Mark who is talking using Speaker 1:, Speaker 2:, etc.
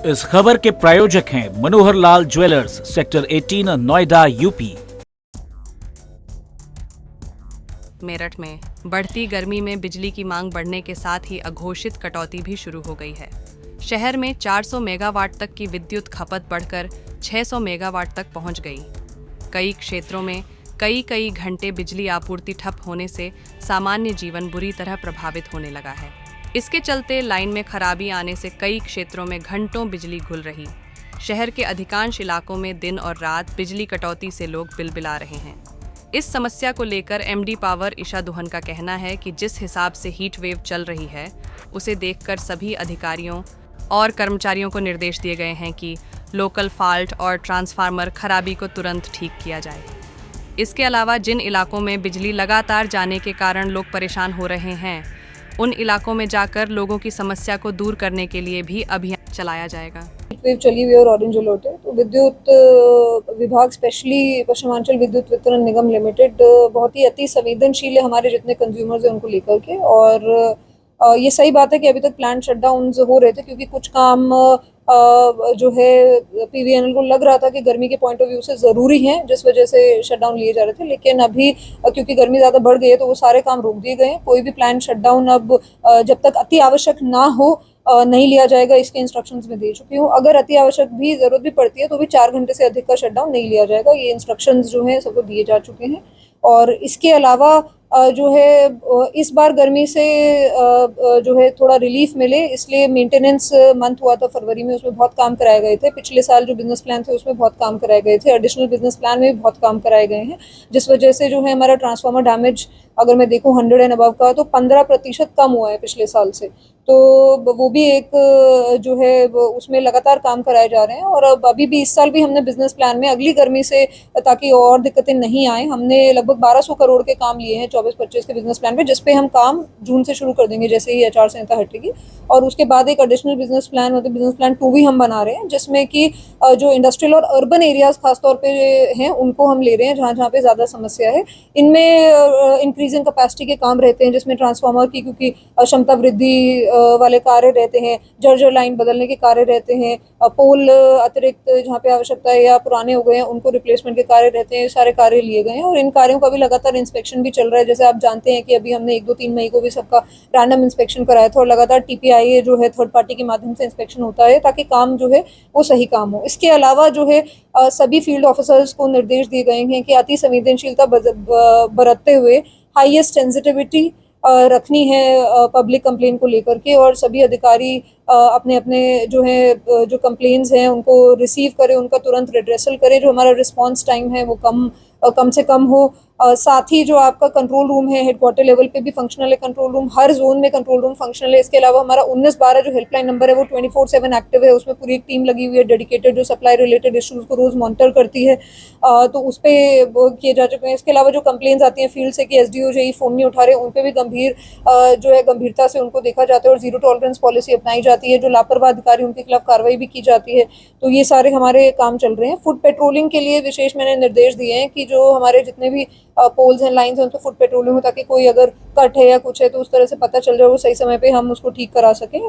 Speaker 1: इस खबर के प्रायोजक हैं Manohar Lal jewellers, sector 18, Noida, UP.
Speaker 2: Meerut में बढ़ती गर्मी में बिजली की मांग बढ़ने के साथ ही अघोषित कटौती भी शुरू हो गई है। शहर में 400 मेगावाट तक की विद्युत खपत बढ़कर 600 मेगावाट तक पहुंच गई। कई क्षेत्रों में कई घंटे बिजली आपूर्ति ठप होने से सामान्य जीवन बुरी तरह प्रभावित होने लगा है। इसके चलते लाइन में खराबी आने से कई क्षेत्रों में घंटों बिजली गुल रही। शहर के अधिकांश इलाकों में दिन और रात बिजली कटौती से लोग बिलबिला रहे हैं। इस समस्या को लेकर एमडी पावर ईशा दुहन का कहना है कि जिस हिसाब से हीट वेव चल रही है, उसे देखकर सभी अधिकारियों और कर्मचारियों को निर्देश दिए गए हैं कि लोकल फॉल्ट और ट्रांसफार्मर खराबी को तुरंत ठीक किया जाए। इसके अलावा जिन इलाकों में बिजली लगातार जाने के कारण लोग परेशान हो रहे हैं, उन इलाकों में जाकर लोगों की समस्या को दूर करने के लिए भी अभियान चलाया जाएगा।
Speaker 3: वेव चली हुई और ऑरेंज अलर्ट है, तो विद्युत विभाग स्पेशली पश्चिमांचल विद्युत वितरण निगम लिमिटेड बहुत ही अति संवेदनशील है हमारे जितने कंज्यूमर्स हैं उनको लेकर के। और ये सही बात है कि अभी तक प्लांट शटडाउन हो रहे थे क्योंकि कुछ काम जो है पीवीएनएल को लग रहा था कि गर्मी के पॉइंट ऑफ व्यू से ज़रूरी हैं, जिस वजह से शटडाउन लिए जा रहे थे। लेकिन अभी क्योंकि गर्मी ज़्यादा बढ़ गई है तो वो सारे काम रोक दिए गए हैं। कोई भी प्लांट शटडाउन अब जब तक अति आवश्यक ना हो नहीं लिया जाएगा, इसके इंस्ट्रक्शंस में दे चुकी हूँ। अगर अति आवश्यक भी जरूरत भी पड़ती है तो भी 4 घंटे से अधिक का शटडाउन नहीं लिया जाएगा, ये इंस्ट्रक्शंस जो हैं सबको दिए जा चुके हैं। और इसके अलावा जो है इस बार गर्मी से जो है थोड़ा रिलीफ मिले, इसलिए मेंटेनेंस मंथ हुआ था फरवरी में, उसमें बहुत काम कराए गए थे। पिछले साल जो बिजनेस प्लान थे उसमें बहुत काम कराए गए थे, एडिशनल बिजनेस प्लान में भी बहुत काम कराए गए हैं, जिस वजह से जो है हमारा ट्रांसफार्मर डैमेज अगर मैं देखूं 100 एंड अबव का तो 15% कम हुआ है पिछले साल से। तो वो भी एक जो है उसमें लगातार काम कराए जा रहे हैं। और अब अभी भी इस साल भी हमने बिजनेस प्लान में अगली गर्मी से ताकि और दिक्कतें नहीं आए, हमने लगभग 1200 करोड़ के काम लिए हैं 24-25 के बिजनेस प्लान पे, जिसपे हम काम जून से शुरू कर देंगे जैसे ही आचार संहिता हटेगी। और उसके बाद एक एडिशनल बिजनेस प्लान मतलब बिजनेस प्लान 2 भी हम बना रहे हैं, जिसमें कि जो इंडस्ट्रियल और अर्बन एरियाज खासतौर पे हैं उनको हम ले रहे हैं जहाँ जहाँ पे ज़्यादा समस्या है। इनमें इंक्रीजिंग कैपेसिटी के काम रहते हैं, जिसमें ट्रांसफार्मर की क्योंकि क्षमता वृद्धि वाले कार्य रहते हैं, जर्जर लाइन बदलने के कार्य रहते हैं, पोल अतिरिक्त जहाँ पे आवश्यकता है या पुराने हो गए हैं उनको रिप्लेसमेंट के कार्य रहते हैं, सारे कार्य लिए गए हैं। और इन कार्यों का भी लगातार इंस्पेक्शन भी चल रहा है। जैसे आप जानते हैं कि अभी हमने 1-2-3 मई को भी सबका रैंडम इंस्पेक्शन कराया था और लगातार टीपीआईए जो है थर्ड पार्टी के माध्यम से इंस्पेक्शन होता है ताकि काम जो है वो सही काम हो। इसके अलावा जो है सभी फील्ड ऑफिसर्स को निर्देश दिए गए हैं कि अति संवेदनशीलता बरतते हुए हाईएस्ट सेंसिटिविटी रखनी है पब्लिक कंप्लेन को लेकर के, और सभी अधिकारी अपने अपने जो है जो कंप्लेन्स हैं उनको रिसीव करें, उनका तुरंत रिड्रेसल करें, जो हमारा रिस्पांस टाइम है वो कम से कम हो। साथ ही जो आपका कंट्रोल रूम है हेडक्वार्टर लेवल पे भी फंक्शनल है कंट्रोल रूम, हर जोन में कंट्रोल रूम फंक्शनल है। इसके अलावा हमारा 1912 जो हेल्पलाइन नंबर है वो 24/7 एक्टिव है, उसमें पूरी एक टीम लगी हुई है डेडिकेटेड जो सप्लाई रिलेटेड इश्यूज को रोज मॉनिटर करती है, तो उस पर किए जा चुके हैं। इसके अलावा जो कंप्लेंट्स आती हैं फील्ड से कि एसडीओ जो फोन नहीं उठा रहे, उन पर भी जो है गंभीरता से उनको देखा जाता है और जीरो टॉलरेंस पॉलिसी अपनाई जाती है। जो लापरवाह अधिकारी उनके खिलाफ कार्रवाई भी की जाती है। तो ये सारे हमारे काम चल रहे हैं। फुट पेट्रोलिंग के लिए विशेष मैंने निर्देश दिए हैं कि जो हमारे जितने भी पोल्स एंड लाइंस हैं उन पर फुट पेट्रोलिंग हो ताकि कोई अगर कट है या कुछ है तो उस तरह से पता चल जाए, वो सही समय पे हम उसको ठीक करा सकें।